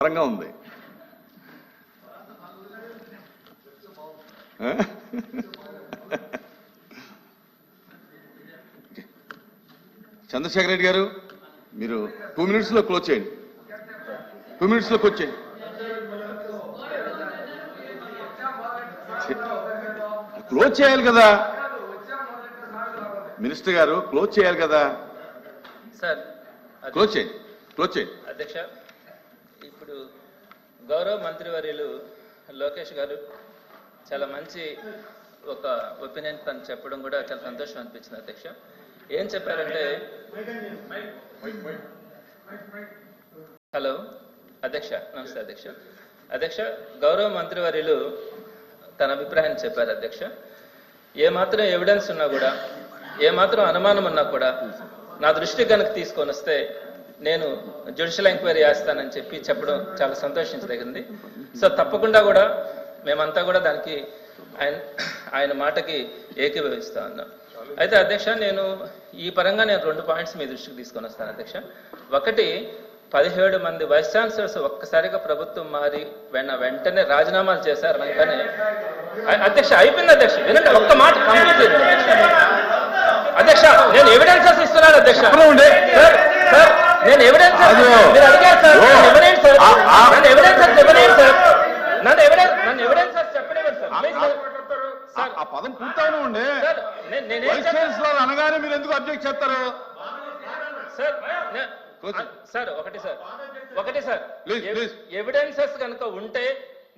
పరంగా ఉంది. చంద్రశేఖర్ రెడ్డి గారు మీరు 2 minutesలో క్లోజ్ చేయండి. 2 minutesలో క్లోజ్ చేయండి. క్లోజ్ చేయాలి కదా మినిస్టర్ గారు, క్లోజ్ చేయాలి కదా సార్. క్లోజ్ చేయండి, క్లోజ్ చేయండి. అధ్యక్ష, ఇప్పుడు గౌరవ మంత్రివర్యులు లోకేష్ గారు చాలా మంచి ఒక ఒపీనియన్ తను చెప్పడం కూడా చాలా సంతోషం అనిపించింది అధ్యక్ష. ఏం చెప్పారంటే, హలో అధ్యక్ష, నమస్తే అధ్యక్ష. అధ్యక్ష, గౌరవ మంత్రివర్యులు తన అభిప్రాయాన్ని చెప్పారు అధ్యక్ష. ఏమాత్రం ఎవిడెన్స్ ఉన్నా కూడా, ఏమాత్రం అనుమానం ఉన్నా కూడా నా దృష్టి కనుక తీసుకొని వస్తే నేను జ్యుడిషియల్ ఎంక్వైరీ చేస్తానని చెప్పడం చాలా సంతోషించదగింది. సో తప్పకుండా కూడా మేమంతా కూడా దానికి ఆయన మాటకి ఏకీభవిస్తా ఉన్నాం. అయితే అధ్యక్ష, నేను ఈ పరంగా 2 పాయింట్స్ మీ దృష్టికి తీసుకొని వస్తాను అధ్యక్ష. ఒకటి, 17 మంది వైస్ ఛాన్సలర్స్ ఒక్కసారిగా ప్రభుత్వం మారి వెంటనే రాజీనామాలు చేశారు అనగానే అధ్యక్ష అయిపోయింది అధ్యక్ష. వినండి, ఒక్క మాట కంప్లీట్ అధ్యక్ష. నేను ఎవిడెన్సెస్ ఇస్తున్నాను అధ్యక్ష. సార్ నేను ఎవిడెన్సెస్ మీరు అడిగారు సార్. నన్ను ఎవిడెన్సెస్ చెప్పలేదు సార్. నన్ను ఎవిడెన్సెస్ చెప్పలేదు సార్. ఆ పదం పూర్తవును ఉండే అనగానే మీరు ఎందుకు అబ్జెక్ట్ చేస్తారు సార్? ఒకటి సార్ ఎవిడెన్సెస్ కనుక ఉంటే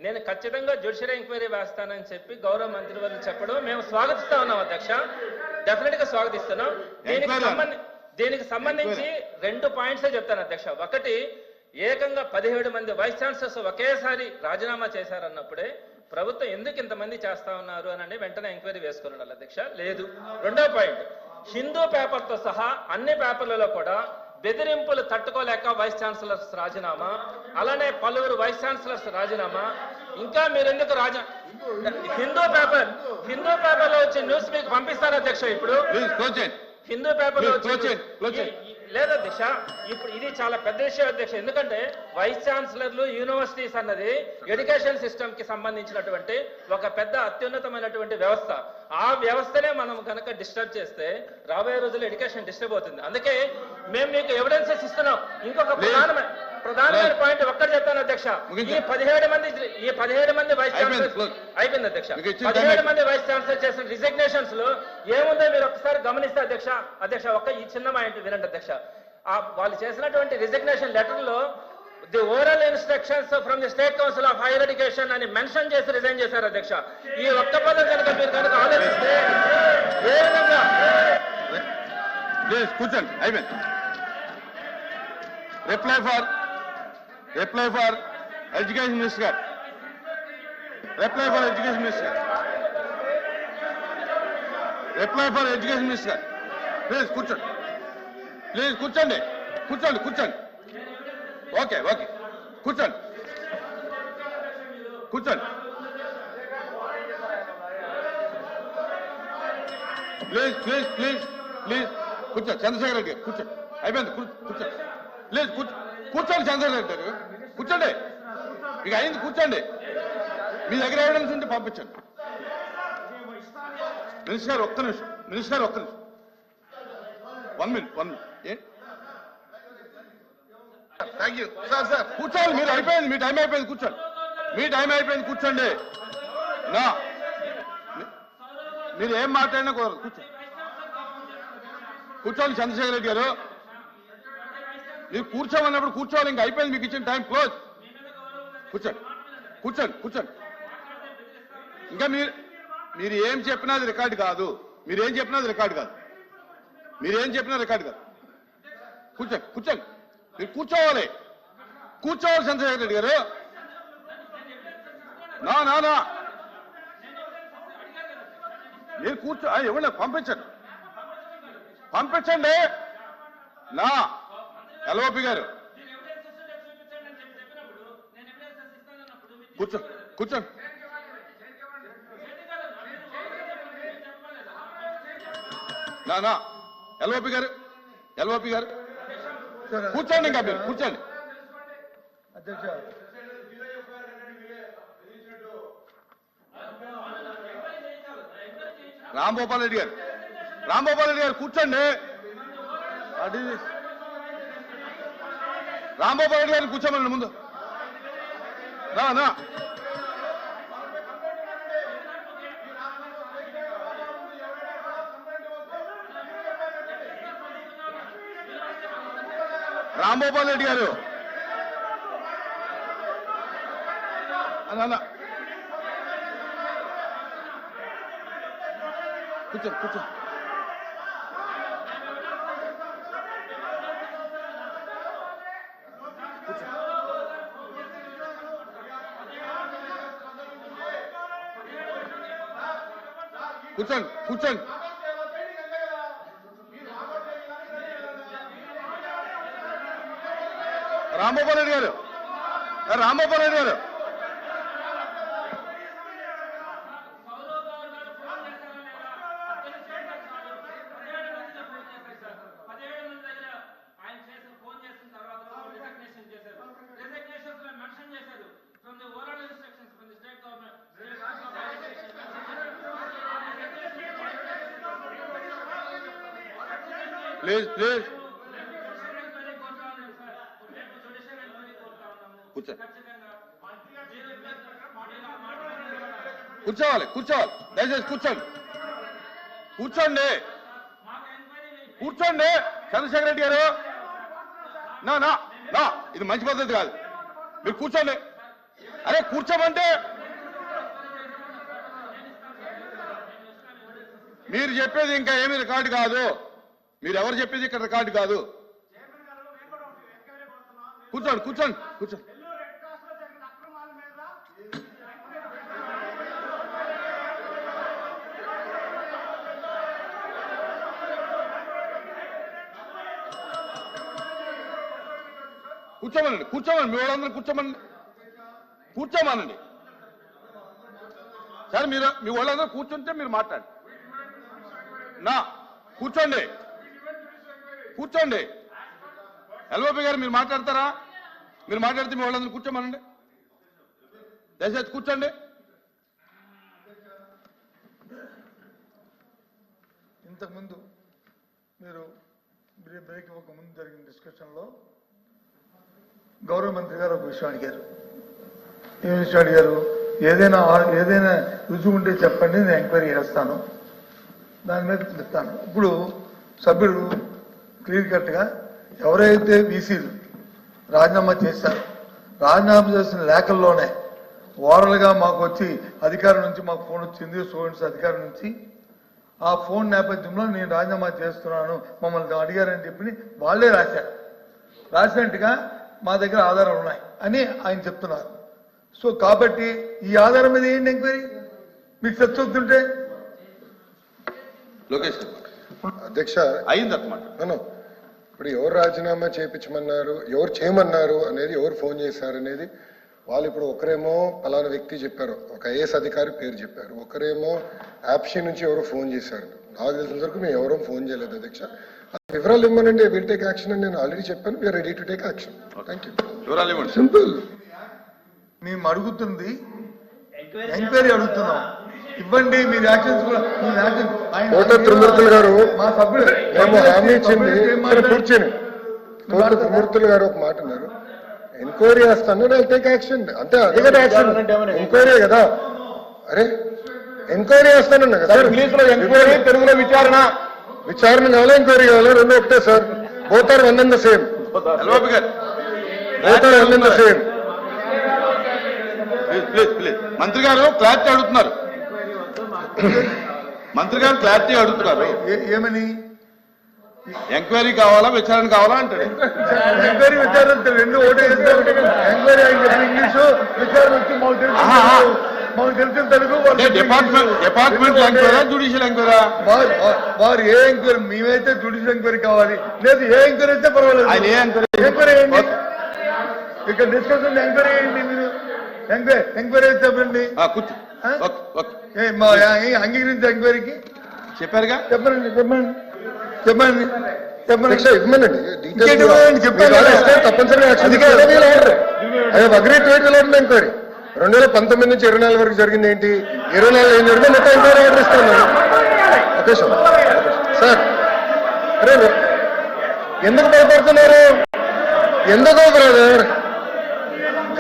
నేను ఖచ్చితంగా జ్యుడిషియల్ ఎంక్వైరీ వేస్తానని చెప్పి గౌరవ మంత్రి వారు చెప్పడం మేము స్వాగతిస్తా ఉన్నాం అధ్యక్ష. డెఫినెట్ గా స్వాగతిస్తున్నాం. దీనికి సంబంధించి 2 పాయింట్సే చెప్తాను అధ్యక్ష. ఒకటి, ఏకంగా 17 మంది వైస్ ఛాన్సలర్స్ ఒకేసారి రాజీనామా చేశారన్నప్పుడే ప్రభుత్వం ఎందుకు ఇంతమంది చేస్తా ఉన్నారు అని వెంటనే ఎంక్వైరీ వేసుకుని ఉండాలి అధ్యక్ష. లేదు. రెండో పాయింట్, హిందూ పేపర్తో సహా అన్ని పేపర్లలో కూడా బెదిరింపులు తట్టుకోలేక వైస్ ఛాన్సలర్స్ రాజీనామా, అలానే పలువురు వైస్ ఛాన్సలర్స్ రాజీనామా. ఇంకా మీరు ఎందుకు హిందూ పేపర్లో వచ్చి న్యూస్ మీకు పంపిస్తాను అధ్యక్ష. ఇప్పుడు హిందూ పేపర్లో లేదా దిశ, ఇప్పుడు ఇది చాలా పెద్ద విషయం అధ్యక్ష. ఎందుకంటే వైస్ ఛాన్సలర్లు, యూనివర్సిటీస్ అన్నది ఎడ్యుకేషన్ సిస్టమ్ కి సంబంధించినటువంటి ఒక పెద్ద అత్యున్నతమైనటువంటి వ్యవస్థ. ఆ వ్యవస్థనే మనం కనుక డిస్టర్బ్ చేస్తే రాబోయే రోజుల్లో ఎడ్యుకేషన్ డిస్టర్బ్ అవుతుంది. అందుకే మేము మీకు ఎవిడెన్సెస్ ఇస్తున్నాం. ఇంకొక ప్రధానమైన పాయింట్ ఒక్కటి చెప్తాను అధ్యక్ష. ఈ 17 మంది వైస్ ఛాన్సలర్స్ అయిపోయింది అధ్యక్ష. 17 మంది వైస్ ఛాన్సలర్ చేసిన రిజిగ్నేషన్స్ లో ఏముందో మీరు ఒక్కసారి గమనిస్తే అధ్యక్ష ఈ చిన్న పాయింట్ వినండి అధ్యక్ష. వాళ్ళు చేసినటువంటి రిజిగ్నేషన్ లెటర్ లో the oral instructions from the state council of higher education అని మెన్షన్ చేసి రిజైన్ చేశారు అధ్యక్ష. ఈ ఒక్క పదం కనుక మీరు కనుక ఆలోచిస్తే ఏ విధంగా కూర్చోండి. అయిపోయింది. Reply for Education Minister. Reply for Education Minister. Reply for Education Minister. Please కూర్చోండి. ప్లీజ్ కూర్చోండి. ఓకే కూర్చోండి. ప్లీజ్ కూర్చోండి. చంద్రశేఖర్ రెడ్డి గారు కూర్చోండి. అయిపోయింది. కూర్చోండి. ప్లీజ్ కూర్చోండి. చంద్రశేఖర్ రెడ్డి గారు కూర్చోండి. ఇక అయింది. కూర్చోండి. మీ దగ్గర ఎవిడెన్స్ ఉంటే పంపించండి. మినిస్టర్ గారు ఒక్క నిమిషం. 1 minute. Thank you sir. కూర్చోండి. మీరు అయిపోయింది. మీ టైం అయిపోయింది. కూర్చోండి. మీరు ఏం మాట్లాడినా కుదరదు. కూర్చోండి చంద్రశేఖర్ రెడ్డి గారు. మీరు కూర్చోమన్నప్పుడు కూర్చోవాలి. ఇంకా అయిపోయింది. మీకు ఇచ్చిన టైం క్లోజ్. కూర్చోండి. ఇంకా మీరు ఏం చెప్పినా అది రికార్డు కాదు. మీరు కూర్చోండి. మీరు కూర్చోవాలి. చంద్రశేఖర్ రెడ్డి గారు. నా మీరు ఇవ్వండి. పంపించండి. నా ఎల్ఓపి గారు కూర్చోండి. నా ఎల్ఓపి గారు కూర్చోండి. ఇంకా మీరు కూర్చోండి. అధ్యక్ష రాంభూపాల్ రెడ్డి గారు, రాంభూపాల్ రెడ్డి గారు కూర్చోండి. రాంభూపాల్ రెడ్డి గారిని కూర్చోమనండి ముందు. నా రాంభూపాల్ రెడ్డి గారు అన్న కూర్చోండి కూర్చోండి. కూర్చోండి కూర్చోండి. రాంభూపాల్ రెడ్డి గారు, రాంభూపాల్ రెడ్డి గారు ప్లీజ్ ప్లీజ్ కూర్చోవాలి కూర్చోవాలి. దయచేసి కూర్చోండి కూర్చోండి కూర్చోండి. చంద్రశేఖర్ రెడ్డి గారు నా నా నా ఇది మంచి పద్ధతి కాదు. మీరు కూర్చోండి. అరే కూర్చోమంటే మీరు చెప్పేది ఇంకా ఏమీ రికార్డు కాదు. మీరు ఎవరు చెప్పేది ఇక్కడ రికార్డు కాదు. కూర్చోండి కూర్చోండి కూర్చోండి. కూర్చోమనండి కూర్చోమని మీ వాళ్ళందరూ కూర్చోమనండి సరే. మీరు మీ వాళ్ళందరూ కూర్చుంటే మీరు మాట్లాడండి. నా కూర్చోండి కూర్చోండి. ఎల్ఓపి గారు మీరు మాట్లాడతారా? మీరు మాట్లాడితే మీ వాళ్ళందరూ కూర్చోమనండి. దయచేసి కూర్చోండి. ఇంతకుముందు మీరు బ్రేక్ ఒక ముందు జరిగిన డిస్కషన్లో గౌరవ మంత్రి గారు ఒక విషయం అడిగారు. ఏం విషయం అడిగారు? ఏదైనా రుజువు ఉంటే చెప్పండి, నేను ఎంక్వైరీ చేస్తాను, దాని మీద చెప్తాను. ఇప్పుడు సభ్యుడు క్లియర్ కట్గా ఎవరైతే బీసీలు రాజీనామా చేశారో రాజీనామా చేసిన లేఖల్లోనే ఓరల్గా మాకు వచ్చి అధికారం నుంచి మాకు ఫోన్ వచ్చింది, స్టూడెంట్స్ అధికారం నుంచి. ఆ ఫోన్ నేపథ్యంలో నేను రాజీనామా చేస్తున్నాను, మమ్మల్ని అడిగారని చెప్పి వాళ్ళే రాశారు. రాసినట్టుగా మా దగ్గర ఆధారాలు ఉన్నాయి అని ఆయన చెప్తున్నారు. సో కాబట్టి ఈ ఆధారం మీద ఏంటి ఎంక్వైరీ? మీకు చర్చొస్తుంటే లోకేష్ అధ్యక్ష అయిందన్నమాట. ఇప్పుడు ఎవరు రాజీనామా చేయించమన్నారు, ఎవరు చేయమన్నారు అనేది, ఎవరు ఫోన్ చేశారు అనేది వాళ్ళు ఇప్పుడు ఒకరేమో పలానా వ్యక్తి చెప్పారు, ఒక ఐఏఎస్ అధికారి పేరు చెప్పారు, ఒకరేమో యాప్షీ నుంచి ఎవరో ఫోన్ చేశారు. నాకు తెలిసిన వరకు మేము ఎవరో ఫోన్ చేయలేదు అధ్యక్ష. వివరాలు ఇవ్వనండి, విల్ టేక్ యాక్షన్ అని నేను ఆల్రెడీ చెప్పాను. We are ready to take action. Thank you. వివరాలు ఇవ్వండి. సింపుల్. మేము అడుగుతుంది ఎంక్వైరీ అడుగుతున్నాం, ఇవ్వండి. మీరు యాక్షన్స్ కూడా కోట త్రిమూర్తులు గారు మా సభ్యుడు మేము హామీ ఇచ్చింది కూర్చొని కోట త్రిమూర్తులు గారు ఒక మాట అన్నారు, ఎంక్వైరీ చేస్తాను, నేను టేక్ యాక్షన్. అంతే, అదే కదా యాక్షన్. ఎంక్వైరీ కదా. అరే ఎంక్వైరీ చేస్తానన్నా కదా. ఎంక్వైరీ తెలుగులో విచారణ కావాలా, ఎంక్వైరీ కావాలా? రెండు ఒకటే sir. Both are one and the same. LOP గారు both are one and the same. Please please. మంత్రి గారు క్లారిటీ అడుగుతున్నారు. మంత్రి గారు క్లారిటీ అడుగుతున్నారు. ఏమని? ఎంక్వైరీ కావాలా విచారణ కావాలా అంటాడు. ఎంక్వైరీ విచారణ రెండు ఒకటే. ఎంక్వైరీ ఇంగ్లీషు, విచారణ వచ్చి మాకు తెలిసిన తెలుగు. డిపార్ట్మెంట్ ఎంక్వైరా, జ్యుడిషియల్ ఎంక్వైరా? వారు ఏ ఎంక్వైరీ, మేమైతే జ్యుడిషియల్ ఎంక్వైరీ కావాలి, లేదు ఏ ఎంక్వైరీ అయితే పర్వాలేదు. ఆయన ఏ ఎంక్వైరీ ఏంటి? ఇక్కడ డిస్కషన్ ఎంక్వైరీ ఏంటి? మీరు ఎంక్వైరీ అయితే చెప్పండి. కూర్చో. అంగీకరించే ఎంక్వైరీకి చెప్పారుగా. చెప్పండి చెప్పండి చెప్పండి. చెప్పండి. ఇవ్వమనండి ఇంకేంటి ఇవ్వమండి? చెప్పాను కదా. తప్పనిసరిగా agree to it will enquiry. 2019 నుంచి 24 వరకు జరిగింది ఏంటి, 24 ఏం జరిగిందో మొత్తం ఎంక్వైరీ ఆర్డర్ ఇస్తాను. Okay sir. అరే ఎందుకు భయపడుతున్నారు? ఎందుకు బ్రదర్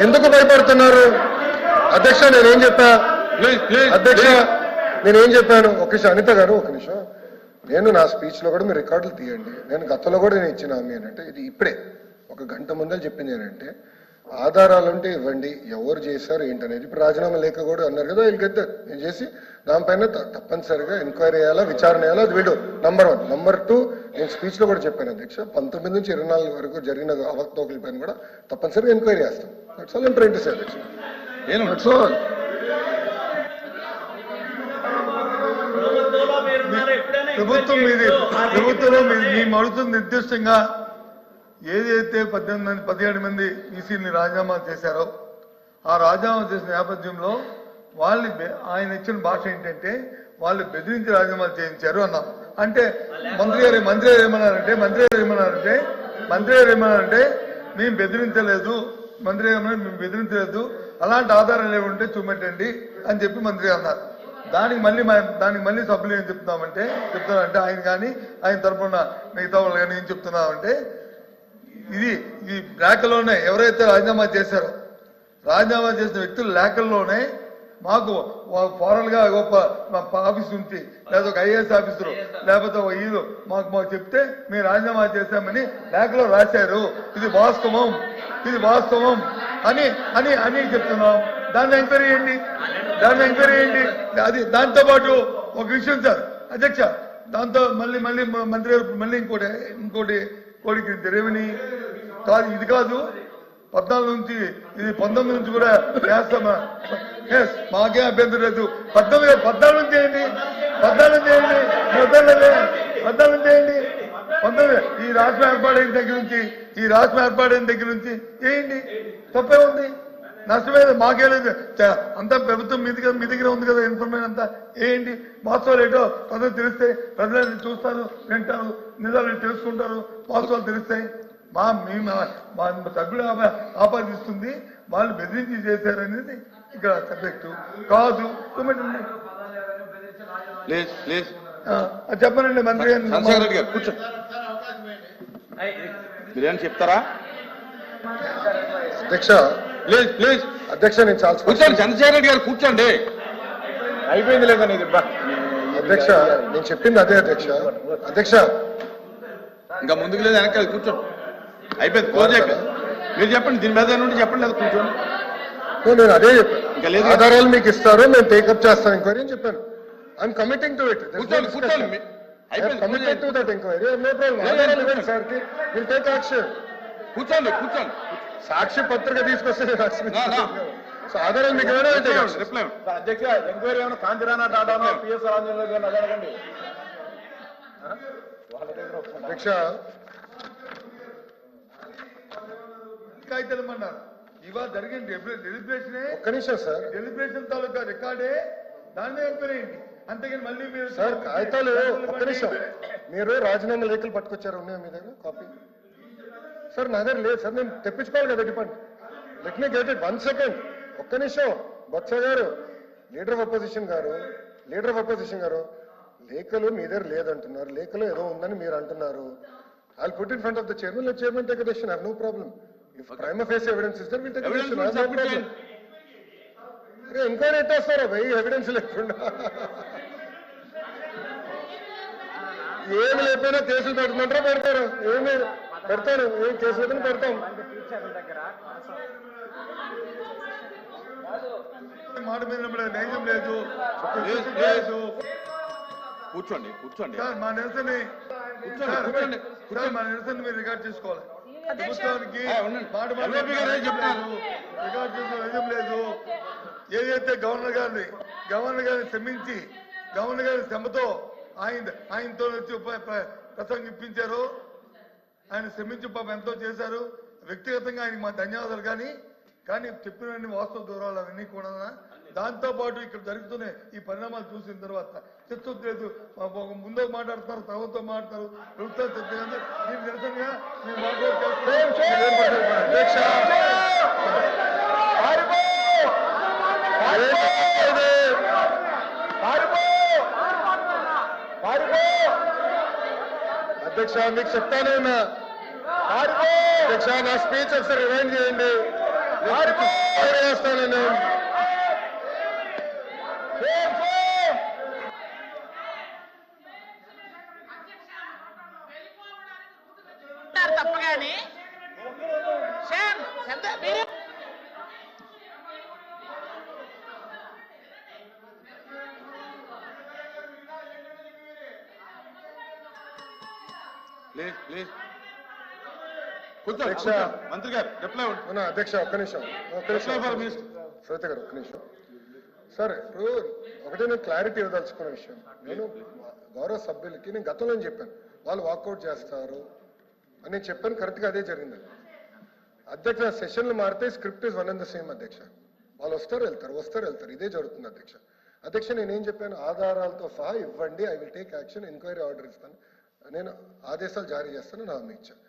ఎందుకు భయపడుతున్నారు? అధ్యక్ష నేనేం చెప్పా? అధ్యక్ష నేనేం చెప్పాను? ఒక నిమిషం అనిత గారు, ఒక నిమిషం. నేను నా స్పీచ్ లో కూడా మీరు రికార్డులు తీయండి. నేను గతంలో కూడా నేను ఇచ్చిన హామీ ఏంటంటే, ఇది ఇప్పుడే ఒక గంట ముందే చెప్పింది ఏంటంటే, ఆధారాలు ఉంటే ఇవ్వండి, ఎవరు చేశారు ఏంటనేది. ఇప్పుడు రాజీనామా లేఖ కూడా అన్నారు కదా, వీళ్ళకి నేను చేసి దానిపైన తప్పనిసరిగా ఎంక్వైరీ చేయాలా, విచారణ చేయాలా, అది వీడు నంబర్ 1. నంబర్ 2, నేను స్పీచ్ లో కూడా చెప్పాను అధ్యక్ష, 19 నుంచి 24 వరకు జరిగిన అవకతవకల పైన కూడా తప్పనిసరిగా ఎంక్వైరీ చేస్తాం. That's all I'm trying to say అధ్యక్ష. That's all. ప్రభుత్వంలో మేము అడుగుతున్న నిర్దిష్టంగా ఏదైతే 17 మంది ఈసీని రాజీనామా చేశారో, ఆ రాజీనామా చేసిన నేపథ్యంలో ఆయన ఇచ్చిన భాష ఏంటంటే, వాళ్ళు బెదిరించి రాజీనామాలు చేయించారు అన్నాం. అంటే మంత్రి గారు ఏమన్నారంటే మేము బెదిరించలేదు, మేము బెదిరించలేదు, అలాంటి ఆధారాలు ఏముంటే చూపెట్టండి అని చెప్పి మంత్రి అన్నారు. దానికి మళ్ళీ సభ్యులు ఏం చెప్తున్నామంటే ఆయన కానీ ఆయన తరఫున మిగతా వాళ్ళు కానీ ఏం చెప్తున్నామంటే, ఈ లేఖలోనే ఎవరైతే రాజీనామా చేశారో, రాజీనామా చేసిన వ్యక్తుల లేఖల్లోనే మాకు ఫారల్ గా ఆఫీస్ నుంచి లేదా ఒక ఐఏఎస్ ఆఫీసరు లేకపోతే వీళ్ళు మాకు చెప్తే మేము రాజీనామా చేశామని లేఖలో రాశారు. ఇది వాస్తవం అని చెప్తున్నాం. దాన్ని ఎంక్వైరీ చేయండి. అది దాంతో పాటు ఒక విషయం సార్ అధ్యక్ష, దాంతో మళ్ళీ మంత్రి గారు మళ్ళీ ఇంకోటి రెవెన్యూ కాదు, ఇది కాదు 14 నుంచి ఇది 19 నుంచి కూడా చేస్తామా? మాకే అభ్యంతరం లేదు. 14 నుంచి చేయండి. 19 ఈ రాష్ట్రం ఏర్పాటైన దగ్గర నుంచి చేయండి. తప్పే ఉంది, నష్టమేది మాకే లేదు. అంతా ప్రభుత్వం మీ దగ్గర ఉంది కదా, ఇన్ఫర్మేషన్ అంతా వేయండి. వాస్తవాలు ఏంటో ప్రజలు తెలిస్తే, ప్రజలు చూస్తారు, వింటారు, నిజాలు తెలుసుకుంటారు, వాస్తవాలు తెలుస్తాయి. మా సభ్యులు ఆపాదిస్తుంది వాళ్ళు బెదిరించి చేశారనేది ఇక్కడ సబ్జెక్టు కాదు. చెప్పనండి మంత్రి గారు కూర్చో. మీరేం చెప్తారా అధ్యక్ష? ప్లీజ్ అధ్యక్ష నేను చాలా కూర్చోండి. చంద్రశేఖర్ రెడ్డి గారు కూర్చోండి. అయిపోయింది లేదా నీది? అధ్యక్ష నేను చెప్పింది అదే అధ్యక్ష. ఇంకా ముందుకు లేదు, వెనకాల కూర్చోండి. అయిపోయింది, క్లోజ్ అయిపోయింది. మీరు చెప్పండి, దీని మీద నుండి చెప్పండి. లేదా కూర్చోండి. నేను అదే చెప్పాను, ఇంకా లేదు ఆధారాలు మీకు ఇస్తారు, మేము టేకప్ చేస్తాం ఎంక్వైరీ అని చెప్పాను. I'm committing to it. కూర్చోండి. Committed to that enquiry. No problem. ఆధారాలు ఇవ్వండి సార్ కి, విల్ టేక్ యాక్షన్. కూర్చోండి. సాక్షి పత్రిక తీసుకొస్తే ఆధారాలు మీకు ఏమైనా అధ్యక్ష, ఎంక్వైరీ ఏమైనా కాంతిరానా టాటానో పిఎస్ అడగండి. అధ్యక్ష కాగితమన్నారు ఇవాళ జరిగిన డెలిబ్రేషనే. ఒక్క నిమిషం సార్, డెలిబ్రేషన్ తాలూకా రికార్డే దాని మీద ఎంక్వైరీ అయింది. అంతేగాని మళ్ళీ మీరు సార్ కాగితాలు ఒక్క నిమిషం, మీరు రాజీనామా లేఖలు పట్టుకొచ్చారు, ఉన్నాయా మీ దగ్గర కాపీ? సార్ నా దగ్గర లేదు సార్, నేను తెప్పించుకోవాలి కదా department. Let me get it. 1 second, ఒక్క నిమిషం. బొత్స గారు, లీడర్ ఆఫ్ అపోజిషన్ గారు, లేఖలు మీ దగ్గర లేదంటున్నారు, లేఖలు ఏదో ఉందని మీరు అంటున్నారు. I'll put in front of the chairman. Let chairman take a decision. I have no problem. If prima facie evidence is there, we'll take a decision. I have no problem. Enquiry ఎట్టేస్తారా భయ్ evidence లేకుండా? ఏమి లేకపోయినా కేసులు పెట్టమంటారా? పెడతారు. ఏమి పెడతారు? ఏం కేసులు పెడతాం. మాట మీద నైజం లేదు. కూర్చోండి. సార్ మా నిరసన మీరు రికార్డ్ చేసుకోవాలి. ప్రభుత్వానికి రికార్డ్ చేసుకోవడం లేదు. ఏదైతే గవర్నర్ గారిని శ్రమించి గవర్నర్ గారి శ్రమతో ఆయనతో వచ్చి ప్రసంగిప్పించారు. ఆయన శ్రమించి పాపం ఎంతో చేశారు. వ్యక్తిగతంగా ఆయనకి మా ధన్యవాదాలు. కానీ చెప్పినవన్నీ వాస్తవ దూరాలు అవన్నీ కూడా దాంతో పాటు ఇక్కడ జరుగుతున్న ఈ పరిణామాలు చూసిన తర్వాత చిత్తలేదు ముందుకు మాట్లాడుతున్నారు, తర్వాత మాట్లాడతారు, ప్రభుత్వం చెప్తుంది. దీని నిరసనగా మేము అధ్యక్ష మీకు చెప్తానే ఉన్నా. అధ్యక్ష నా స్పీచ్ ఒకసారి రివైండ్ చేయండి. చేస్తాను నేను. తప్పగానే ప్లీజ్ ప్లీజ్ కూర్చో. అధ్యక్ష. మంత్రి గారు రిప్లై ఉంటుంది. అవునా అధ్యక్ష ఒక్క నిమిషం శ్వేత గారు ఒక్క నిమిషం. సార్ ఇప్పుడు ఒకటే నేను క్లారిటీ ఇవ్వదలుచుకున్న విషయం, నేను గౌరవ సభ్యులకి నేను గతంలో చెప్పాను వాళ్ళు వాకౌట్ చేస్తారు అని నేను చెప్పాను. కరెక్ట్గా అదే జరిగింది అధ్యక్ష. సెషన్లు మారితే script is one and the same అధ్యక్ష. వాళ్ళు వస్తారు వెళ్తారు ఇదే జరుగుతుంది అధ్యక్ష. అధ్యక్ష నేనేం చెప్పాను, ఆధారాలతో సహా ఇవ్వండి, I will take action, enquiry order ఇస్తాను, నేను ఆదేశాలు జారీ చేస్తాను నా హామీ ఇచ్చాను.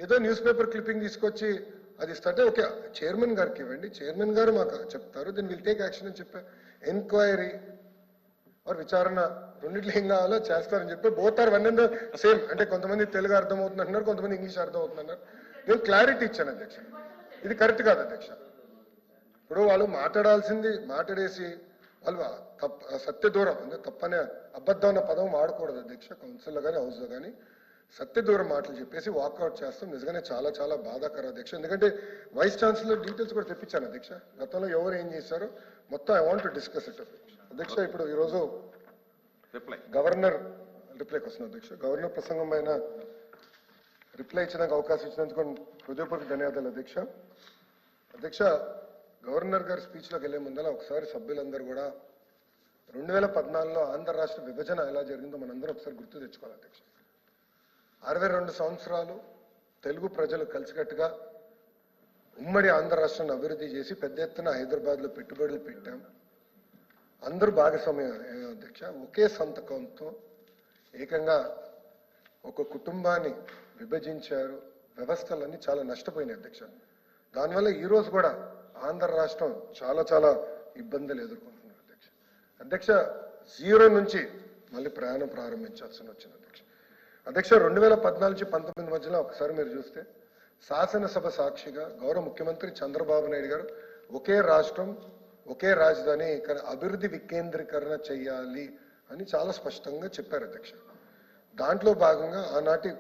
ఏదో న్యూస్ పేపర్ క్లిప్పింగ్ తీసుకొచ్చి అది ఇస్తే ఓకే చైర్మన్ గారికి ఇవ్వండి, చైర్మన్ గారు మాకు చెప్తారు, దీన్ని విల్ టేక్ యాక్షన్ అని చెప్పా. ఎంక్వైరీ ఆర్ విచారణ రెండిట్లో ఏం కావాలో చేస్తారని చెప్పి both are one and same. అంటే కొంతమంది తెలుగు అర్థమవుతుంది అంటున్నారు, కొంతమంది ఇంగ్లీష్ అర్థమవుతుంది అన్నారు. నేను క్లారిటీ ఇచ్చాను అధ్యక్ష, ఇది కరెక్ట్ కాదు అధ్యక్ష. ఇప్పుడు వాళ్ళు మాట్లాడాల్సింది మాట్లాడేసి వాళ్ళు సత్య దూరం అంటే తప్పనే అబద్ధం అన్న పదం వాడకూడదు అధ్యక్ష. కౌన్సిల్లో కానీ హౌస్లో కానీ సత్య దూరం మాటలు చెప్పేసి వాకౌట్ చేస్తాం. నిజంగానే చాలా చాలా బాధాకర అధ్యక్ష. ఎందుకంటే వైస్ ఛాన్సలర్ డీటెయిల్స్ కూడా తెప్పించాను అధ్యక్ష, గతంలో ఎవరు ఏం చేశారో మొత్తం I want to discuss it అధ్యక్ష. ఇప్పుడు ఈరోజు గవర్నర్ రిప్లైకి వస్తుంది అధ్యక్ష. గవర్నర్ ప్రసంగం పైన రిప్లై ఇచ్చడానికి అవకాశం ఇచ్చినందుకు హృదయపూర్వక ధన్యవాదాలు అధ్యక్ష. అధ్యక్ష గవర్నర్ గారి స్పీచ్లోకి వెళ్లే ముందర ఒకసారి సభ్యులందరూ కూడా 2014లో ఆంధ్ర రాష్ట్ర విభజన ఎలా జరిగిందో మనందరం ఒకసారి గుర్తు తెచ్చుకోవాలి అధ్యక్ష. 62 సంవత్సరాలు తెలుగు ప్రజలు కలిసికట్టుగా ఉమ్మడి ఆంధ్ర రాష్ట్రాన్ని అభివృద్ధి చేసి పెద్ద ఎత్తున హైదరాబాద్లో పెట్టుబడులు పెట్టాం. అందరూ భాగస్వామ్యం అధ్యక్ష. ఒకే సంతకంతో ఏకంగా ఒక కుటుంబాన్ని విభజించారు. వ్యవస్థలన్నీ చాలా నష్టపోయినాయి అధ్యక్ష. దానివల్ల ఈరోజు కూడా ఆంధ్ర రాష్ట్రం చాలా చాలా ఇబ్బందులు ఎదుర్కొంటున్నారు అధ్యక్ష. అధ్యక్ష 0 నుంచి మళ్ళీ ప్రయాణం ప్రారంభించాల్సి వచ్చింది అధ్యక్ష. అధ్యక్ష 2014 నుంచి 19 మధ్యలో ఒకసారి మీరు చూస్తే శాసనసభ సాక్షిగా గౌరవ ముఖ్యమంత్రి చంద్రబాబు నాయుడు గారు ఒకే రాష్ట్రం ఒకే రాజధాని ఇక్కడ అభివృద్ధి వికేంద్రీకరణ చేయాలి అని చాలా స్పష్టంగా చెప్పారు అధ్యక్ష. దాంట్లో భాగంగా ఆనాటి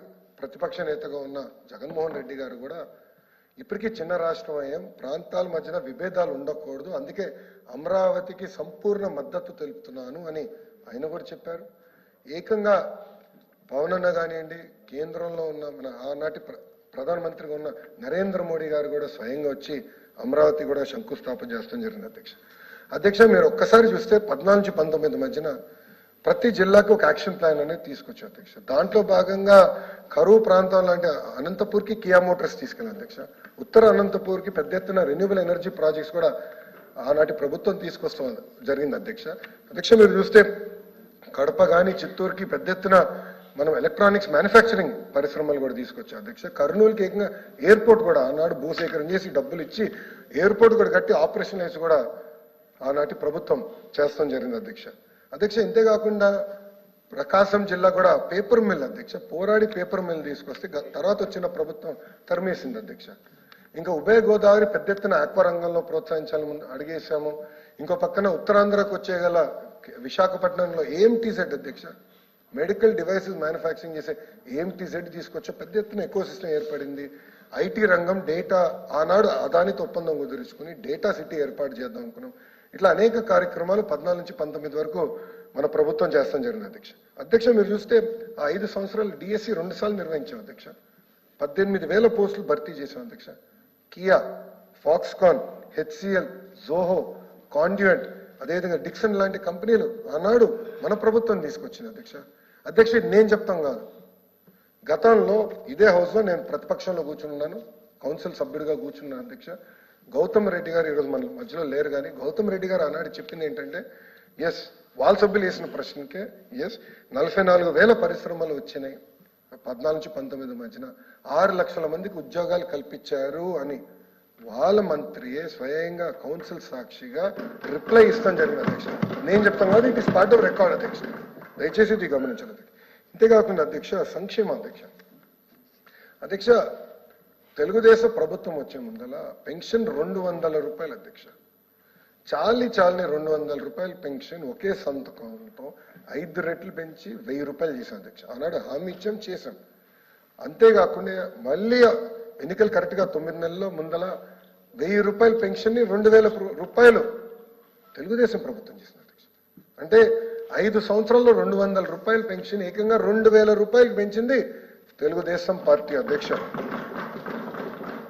ప్రతిపక్ష నేతగా ఉన్న జగన్మోహన్ రెడ్డి గారు కూడా ఇప్పటికీ చిన్న రాష్ట్రం అయ్యాం, ప్రాంతాల మధ్యన విభేదాలు ఉండకూడదు, అందుకే అమరావతికి సంపూర్ణ మద్దతు తెలుపుతున్నాను అని ఆయన కూడా చెప్పారు. ఏకంగా పవన్ అన్న కానివ్వండి, కేంద్రంలో ఉన్న మన ఆనాటి ప్రధానమంత్రిగా ఉన్న నరేంద్ర మోడీ గారు కూడా స్వయంగా వచ్చి అమరావతి కూడా శంకుస్థాపన చేస్తాం జరిగింది అధ్యక్ష. అధ్యక్ష మీరు ఒక్కసారి చూస్తే 14 నుంచి 19 మధ్యన ప్రతి జిల్లాకు ఒక యాక్షన్ ప్లాన్ అనేది తీసుకొచ్చాం అధ్యక్ష. దాంట్లో భాగంగా కరువు ప్రాంతాల్లో అంటే అనంతపూర్కి కియా మోటార్స్ తీసుకెళ్ళాం అధ్యక్ష. ఉత్తర అనంతపూర్కి పెద్ద ఎత్తున రెన్యూబుల్ ఎనర్జీ ప్రాజెక్ట్స్ కూడా ఆనాటి ప్రభుత్వం తీసుకొస్తాం జరిగింది అధ్యక్ష. అధ్యక్ష మీరు చూస్తే కడప కానీ చిత్తూరుకి పెద్ద ఎత్తున మనం ఎలక్ట్రానిక్స్ మ్యానుఫ్యాక్చరింగ్ పరిశ్రమలు కూడా తీసుకొచ్చాం అధ్యక్ష. కర్నూలుకి ఏకంగా ఎయిర్పోర్ట్ కూడా ఆనాడు భూసేకరణ చేసి డబ్బులు ఇచ్చి ఎయిర్పోర్ట్ కూడా కట్టి ఆపరేషన్ వేసి కూడా ఆనాటి ప్రభుత్వం చేస్తాం జరిగింది అధ్యక్ష. అధ్యక్ష ఇంతేకాకుండా ప్రకాశం జిల్లా కూడా పేపర్ మిల్ అధ్యక్ష, పోరాడి పేపర్ మిల్ తీసుకొస్తే తర్వాత వచ్చిన ప్రభుత్వం తరిమేసింది అధ్యక్ష. ఇంకా ఉభయ గోదావరి పెద్ద ఎత్తున ఆక్వా రంగంలో ప్రోత్సహించాలని అడిగేశాము. ఇంకో పక్కన ఉత్తరాంధ్రకు వచ్చేగల విశాఖపట్నంలో ఏఎంటీజెడ్ అధ్యక్ష, మెడికల్ డివైసెస్ మ్యానుఫ్యాక్చరింగ్ చేసే ఏఎంటీజెడ్ తీసుకొచ్చే పెద్ద ఎత్తున ఎకో సిస్టమ్ ఏర్పడింది. ఐటీ రంగం డేటా ఆనాడు అదానితో ఒప్పందం కుదుర్చుకుని డేటా సిటీ ఏర్పాటు చేద్దాం అనుకున్నాం. ఇట్లా అనేక కార్యక్రమాలు 14 నుంచి 19 వరకు మన ప్రభుత్వం చేస్తాం జరిగింది అధ్యక్ష. అధ్యక్ష మీరు చూస్తే ఆ 5 సంవత్సరాలు డిఎస్సి 2 సార్లు నిర్వహించాం అధ్యక్ష. 18,000 పోస్టులు భర్తీ చేశాం అధ్యక్ష. కియా, ఫాక్స్కాన్, హెచ్సిఎల్, జోహో, కాండ్యూయెంట్, అదేవిధంగా డిక్సన్ లాంటి కంపెనీలు ఆనాడు మన ప్రభుత్వం తీసుకొచ్చింది అధ్యక్ష. అధ్యక్ష నేను చెప్తాం కాదు, గతంలో ఇదే హౌస్లో నేను ప్రతిపక్షంలో కూర్చున్నాను, కౌన్సిల్ సభ్యుడిగా కూర్చున్నాను అధ్యక్ష. గౌతమ్ రెడ్డి గారు ఈరోజు మన మధ్యలో లేరు, కానీ గౌతమ్ రెడ్డి గారు ఆనాడు చెప్పింది ఏంటంటే ఎస్ వాళ్ళ సభ్యులు వేసిన ప్రశ్నకే ఎస్ 44,000 పరిశ్రమలు వచ్చినాయి 14 నుంచి 19 మధ్యన 6 లక్షల మందికి ఉద్యోగాలు కల్పించారు అని వాళ్ళ మంత్రియే స్వయంగా కౌన్సిల్ సాక్షిగా రిప్లై ఇస్తాం జరిగింది అధ్యక్ష. నేను చెప్తాను కాదు, it is part of record అధ్యక్ష, దయచేసి ఇది గమనించాలి అధ్యక్ష. ఇంతేకాకుండా అధ్యక్ష సంక్షేమ అధ్యక్ష తెలుగుదేశం ప్రభుత్వం వచ్చే ముందల పెన్షన్ 200 రూపాయలు అధ్యక్ష. చాలని 200 రూపాయల పెన్షన్ ఒకే సంతకంతో 5 రెట్లు పెంచి 1000 రూపాయలు చేశాం అధ్యక్ష. ఆనాడు హామీ ఇచ్చాం, చేశాం. అంతేకాకుండా మళ్ళీ ఎన్నికలు కరెక్ట్ గా 9 నెలల్లో ముందల 1000 రూపాయల పెన్షన్ ని 2000 రూపాయలు తెలుగుదేశం ప్రభుత్వం చేసింది అధ్యక్ష. అంటే 5 సంవత్సరాల్లో 200 రూపాయల పెన్షన్ ఏకంగా 2000 రూపాయలు పెంచింది తెలుగుదేశం పార్టీ అధ్యక్ష.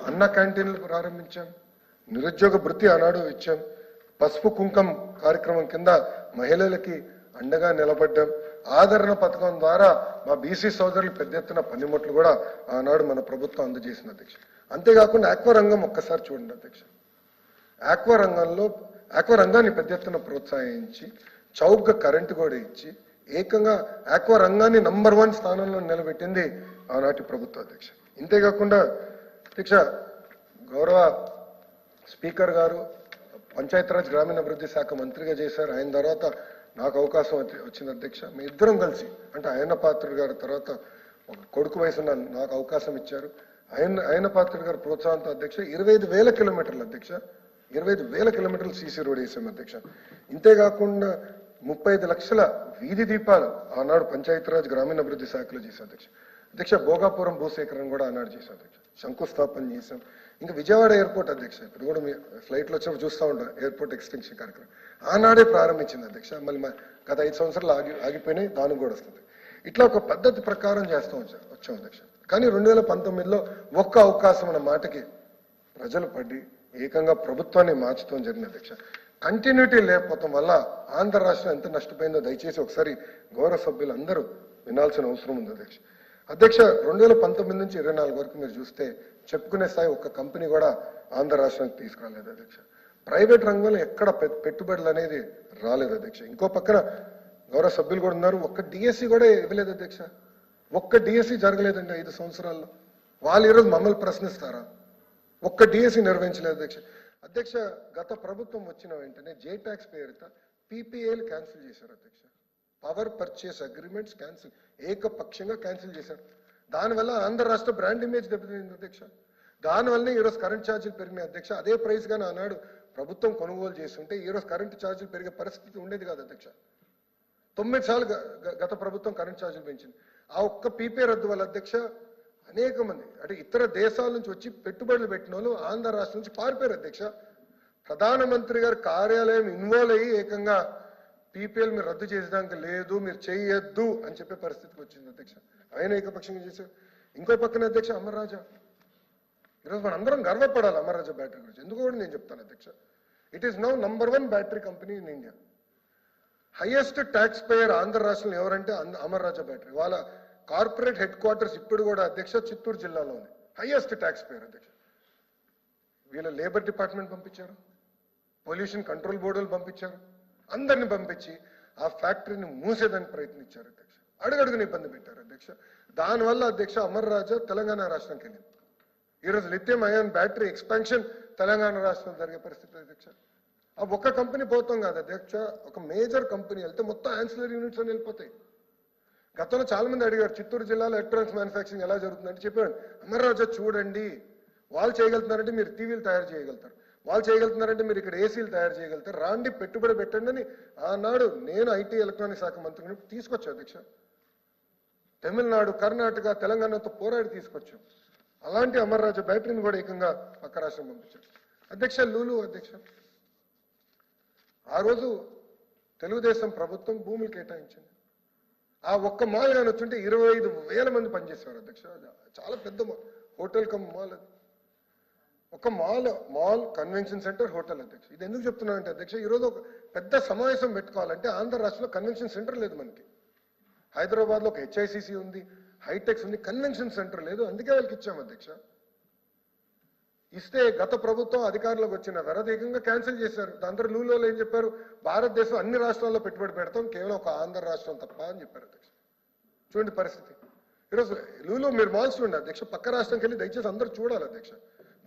అన్న క్యాంటీన్లు ప్రారంభించాం, నిరుద్యోగ భృతి ఆనాడు ఇచ్చాం, పసుపు కుంకం కార్యక్రమం కింద మహిళలకి అండగా నిలబడ్డాం, ఆదరణ పథకం ద్వారా మా బీసీ సోదరులు పెద్ద ఎత్తున పనిముట్లు కూడా ఆనాడు మన ప్రభుత్వం అందజేసింది అధ్యక్ష. అంతేకాకుండా ఆక్వా రంగం ఒక్కసారి చూడండి అధ్యక్ష. ఆక్వా రంగాన్ని పెద్ద ఎత్తున ప్రోత్సహించి చౌకగా కరెంటు కూడా ఇచ్చి ఏకంగా ఆక్వా రంగాన్ని నంబర్ 1 స్థానంలో నిలబెట్టింది ఆనాటి ప్రభుత్వం అధ్యక్ష. ఇంతేకాకుండా అధ్యక్ష గౌరవ స్పీకర్ గారు పంచాయతీరాజ్ గ్రామీణాభివృద్ధి శాఖ మంత్రిగా చేశారు. ఆయన తర్వాత నాకు అవకాశం వచ్చింది అధ్యక్ష. మీ ఇద్దరం కలిసి అంటే అయ్యన్న పాత్రుడు గారి తర్వాత ఒక కొడుకు వయసున్న నాకు అవకాశం ఇచ్చారు. అయ్యన్న పాత్రుడు గారి ప్రోత్సాహంతో అధ్యక్ష 25,000 కిలోమీటర్లు అధ్యక్ష, 25,000 కిలోమీటర్లు సీసీ రోడ్ వేసాం అధ్యక్ష. ఇంతేకాకుండా 35 లక్షల వీధి దీపాలు ఆనాడు పంచాయతీరాజ్ గ్రామీణాభివృద్ధి శాఖలో చేశాం అధ్యక్ష. అధ్యక్ష భోగాపురం భూసేకరణ కూడా ఆనాడు చేశాం అధ్యక్ష, శంకుస్థాపన చేశాం. ఇంకా విజయవాడ ఎయిర్పోర్ట్ అధ్యక్ష, ఇప్పుడు కూడా మీ ఫ్లైట్లో వచ్చినప్పుడు చూస్తూ ఉంటాం ఎయిర్పోర్ట్ ఎక్స్టెన్షన్ కార్యక్రమం ఆనాడే ప్రారంభించింది అధ్యక్ష. మళ్ళీ గత 5 సంవత్సరాలు ఆగిపోయినాయి, దానికి కూడా వస్తుంది. ఇట్లా ఒక పద్ధతి ప్రకారం వచ్చాం అధ్యక్ష. కానీ 2019లో ఒక్క అవకాశం అన్న మాటకి ప్రజలు పడి ఏకంగా ప్రభుత్వాన్ని మార్చడం జరిగింది అధ్యక్ష. కంటిన్యూటీ లేకపోవడం వల్ల ఆంధ్ర రాష్ట్రం ఎంత నష్టపోయిందో దయచేసి ఒకసారి గౌరవ సభ్యులు అందరూ వినాల్సిన అవసరం ఉంది అధ్యక్ష. అధ్యక్ష 2019 నుంచి 24 వరకు మీరు చూస్తే చెప్పుకునే స్థాయి ఒక్క కంపెనీ కూడా ఆంధ్ర రాష్ట్రానికి తీసుకురాలేదు అధ్యక్ష. ప్రైవేట్ రంగంలో ఎక్కడ పెట్టుబడులు అనేది రాలేదు అధ్యక్ష. ఇంకో పక్కన గౌరవ సభ్యులు కూడా ఉన్నారు, ఒక్క డిఎస్సి కూడా ఇవ్వలేదు అధ్యక్ష. ఒక్క డిఎస్సి జరగలేదండి 5 సంవత్సరాల్లో. వాళ్ళు ఈరోజు మమ్మల్ని ప్రశ్నిస్తారా? ఒక్క డిఎస్సి నిర్వహించలేదు అధ్యక్ష. అధ్యక్ష గత ప్రభుత్వం వచ్చిన వెంటనే జే ట్యాక్స్ పేరిట పీపీఏలు క్యాన్సిల్ చేశారు అధ్యక్ష. పవర్ పర్చేస్ అగ్రిమెంట్స్ క్యాన్సిల్, ఏకపక్షంగా క్యాన్సిల్ చేశారు. దానివల్ల ఆంధ్ర రాష్ట్ర బ్రాండ్ ఇమేజ్ దెబ్బతింది అధ్యక్ష. దానివల్లనే ఈరోజు కరెంట్ ఛార్జీలు పెరిగినాయి అధ్యక్ష. అదే ప్రైస్ గానీ ఆనాడు ప్రభుత్వం కొనుగోలు చేస్తుంటే ఈరోజు కరెంటు ఛార్జీలు పెరిగే పరిస్థితి ఉండేది కాదు అధ్యక్ష. 9 సార్లు గత ప్రభుత్వం కరెంట్ ఛార్జీలు పెంచింది. ఆ ఒక్క పీపీ రద్దు వల్ల అధ్యక్ష అనేక మంది అంటే ఇతర దేశాల నుంచి వచ్చి పెట్టుబడులు పెట్టిన వాళ్ళు ఆంధ్ర రాష్ట్రం నుంచి పారిపోయారు అధ్యక్ష. ప్రధానమంత్రి గారి కార్యాలయం ఇన్వాల్వ్ అయ్యి ఏకంగా పీపీఎల్ మీరు రద్దు చేసేదానికి లేదు, మీరు చేయొద్దు అని చెప్పే పరిస్థితికి వచ్చింది అధ్యక్ష. ఆయన ఏకపక్షంగా చేశారు. ఇంకో పక్కన అధ్యక్ష అమర్ రాజా, ఈరోజు మనం అందరం గర్వపడాలి అమర్ రాజా బ్యాటరీ గురించి. ఎందుకు కూడా నేను చెప్తాను అధ్యక్ష, it is now number 1 battery company in India. Highest tax payer Andhra రాష్ట్రంలో ఎవరంటే అమర్ రాజా బ్యాటరీ. వాళ్ళ కార్పొరేట్ హెడ్ క్వార్టర్స్ ఇప్పుడు కూడా అధ్యక్ష చిత్తూరు జిల్లాలో ఉంది. హైయెస్ట్ ట్యాక్స్ పేయర్ అధ్యక్ష. వీళ్ళ లేబర్ డిపార్ట్మెంట్ పంపించారు, పొల్యూషన్ కంట్రోల్ బోర్డులు పంపించారు, అందరిని పంపించి ఆ ఫ్యాక్టరీని మూసేదానికి ప్రయత్నించారు అధ్యక్ష. అడుగడుగుని ఇబ్బంది పెట్టారు అధ్యక్ష. దానివల్ల అధ్యక్ష అమర్ రాజా తెలంగాణ రాష్ట్రానికి వెళ్ళింది. ఈరోజు lithium ion battery expansion Telangana రాష్ట్రంలో జరిగే పరిస్థితి అధ్యక్ష. ఆ ఒక్క కంపెనీ పోతాం కాదు అధ్యక్ష, ఒక మేజర్ కంపెనీ వెళ్తే మొత్తం యాన్సిలరీ యూనిట్స్ అని వెళ్ళిపోతాయి. గతంలో చాలా మంది అడిగారు చిత్తూరు జిల్లాలో ఎలక్ట్రానిక్స్ మ్యానుఫ్యాక్చరింగ్ ఎలా జరుగుతుందంటే చెప్పాను, అమర్ రాజా చూడండి, వాళ్ళు చేయగలుగుతున్నారంటే మీరు టీవీలు తయారు చేయగలుగుతారు, వాళ్ళు చేయగలుగుతున్నారంటే మీరు ఇక్కడ ఏసీలు తయారు చేయగలుగుతారు, రాండి పెట్టుబడి పెట్టండి అని ఆనాడు నేను ఐటీ ఎలక్ట్రానిక్స్ శాఖ మంత్రిని తీసుకొచ్చా అధ్యక్ష. తమిళనాడు, కర్ణాటక, తెలంగాణతో పోరాడి తీసుకొచ్చాం. అలాంటి అమర్ రాజా బ్యాటరీని కూడా ఏకంగా పక్క రాష్ట్రం పంపించారు అధ్యక్ష. లూలు అధ్యక్ష, ఆ రోజు తెలుగుదేశం ప్రభుత్వం భూములు కేటాయించింది. ఆ ఒక్క మాల్ కానీ వచ్చుంటే 25,000 మంది పనిచేసేవారు అధ్యక్ష. చాలా పెద్ద హోటల్ కమ్ మాల్ అది. ఒక మాల్ కన్వెన్షన్ సెంటర్ హోటల్ అధ్యక్ష. ఇది ఎందుకు చెప్తున్నానంటే అధ్యక్ష, ఈరోజు ఒక పెద్ద సమావేశం పెట్టుకోవాలంటే ఆంధ్ర రాష్ట్రంలో కన్వెన్షన్ సెంటర్ లేదు మనకి. హైదరాబాద్లో ఒక హెచ్ఐసిసి ఉంది, హైటెక్స్ ఉంది, కన్వెన్షన్ సెంటర్ లేదు. అందుకే వాళ్ళకి ఇచ్చాం అధ్యక్ష. ఇస్తే గత ప్రభుత్వం అధికారంలోకి వచ్చిన వెరదీకంగా క్యాన్సిల్ చేశారు. దాంతో లూలో ఏం చెప్పారు, భారతదేశం అన్ని రాష్ట్రాల్లో పెట్టుబడి పెడతాం, కేవలం ఒక ఆంధ్ర రాష్ట్రం తప్ప అని చెప్పారు అధ్యక్ష. చూడండి పరిస్థితి. ఈరోజు లూలో మీరు మాల్స్ చూడండి అధ్యక్ష, పక్క రాష్ట్రంకి వెళ్ళి దయచేసి అందరూ చూడాలి అధ్యక్ష,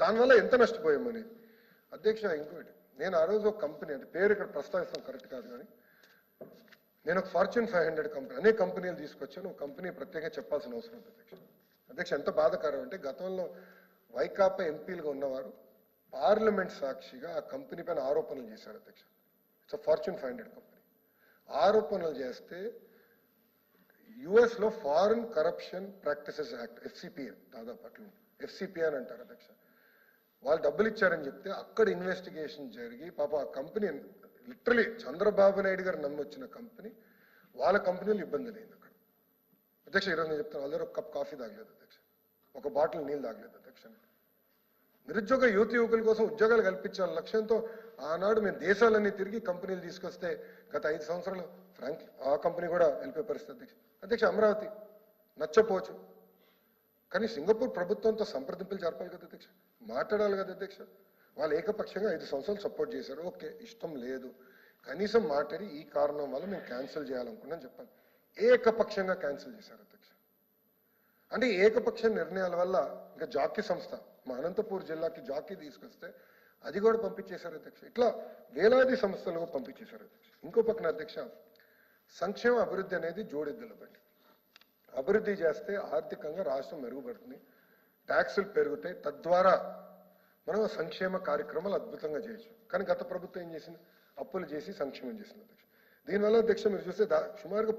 దానివల్ల ఎంత నష్టపోయామని. అధ్యక్ష ఇంకోటి, నేను ఆ రోజు ఒక కంపెనీ, అంటే పేరు ఇక్కడ ప్రస్తావిస్తాం కరెక్ట్ కాదు కానీ, నేను ఒక ఫార్చ్యూన్ 500 కంపెనీ, అనేక కంపెనీలు తీసుకొచ్చాను. ఒక కంపెనీ ప్రత్యేకంగా చెప్పాల్సిన అవసరం ఉంది అధ్యక్ష. అధ్యక్ష ఎంత బాధాకరం అంటే, గతంలో వైకాపా ఎంపీలుగా ఉన్నవారు పార్లమెంట్ సాక్షిగా ఆ కంపెనీ పైన ఆరోపణలు చేశారు అధ్యక్ష. It's fortune 500 company. ఆరోపణలు చేస్తే యుఎస్ లో foreign corruption practices act, FCPA, దాదాపు అట్లా FCPA అని అంటారు అధ్యక్ష. వాళ్ళు డబ్బులు ఇచ్చారని చెప్తే అక్కడ ఇన్వెస్టిగేషన్ జరిగి పాప ఆ కంపెనీ లిటరలీ చంద్రబాబు నాయుడు గారు నమ్మొచ్చిన కంపెనీ, వాళ్ళ కంపెనీలు ఇబ్బంది లేదు అక్కడ అధ్యక్ష. ఈరోజు నేను చెప్తాను, వాళ్ళ ఒక కప్ కాఫీ తాగలేదు అధ్యక్ష, ఒక బాటిల్ నీళ్ళు తాగలేదు అధ్యక్ష. నిరుద్యోగ యువకుల కోసం ఉద్యోగాలు కల్పించాలి లక్ష్యంతో ఆనాడు మేము దేశాలన్నీ తిరిగి కంపెనీలు తీసుకొస్తే గత 5 సంవత్సరాలు ఫ్రాంక్ ఆ కంపెనీ కూడా వెళ్ళిపోయే పరిస్థితి అధ్యక్ష. అధ్యక్ష అమరావతి నచ్చపోవచ్చు కానీ సింగపూర్ ప్రభుత్వంతో సంప్రదింపులు జరపాలి కదా అధ్యక్ష, మాట్లాడాలి కదా అధ్యక్ష. వాళ్ళు ఏకపక్షంగా 5 సంవత్సరాలు సపోర్ట్ చేశారు, ఓకే ఇష్టం లేదు, కనీసం మాట్లాడి ఈ కారణం వల్ల మేము క్యాన్సిల్ చేయాలనుకున్నాం చెప్పాను. ఏకపక్షంగా క్యాన్సిల్ చేశారు అధ్యక్ష. అంటే ఏకపక్ష నిర్ణయాల వల్ల ఇంకా జాకీ సంస్థ మా అనంతపూర్ జిల్లాకి జాకీ తీసుకొస్తే అది కూడా పంపించేశారు అధ్యక్ష. ఇట్లా వేలాది సంస్థలు పంపించేశారు అధ్యక్ష. ఇంకో పక్కన అధ్యక్ష, సంక్షేమ అభివృద్ధి అనేది జోడెద్దుల బండి. అభివృద్ధి చేస్తే ఆర్థికంగా రాష్ట్రం మెరుగుపడుతుంది, ట్యాక్సులు పెరుగుతాయి, తద్వారా మనం సంక్షేమ కార్యక్రమాలు అద్భుతంగా చేయొచ్చు. కానీ గత ప్రభుత్వం ఏం చేసింది, అప్పులు చేసి సంక్షేమం చేసింది అధ్యక్ష. దీనివల్ల అధ్యక్ష మీరు చూస్తే సుమారుగా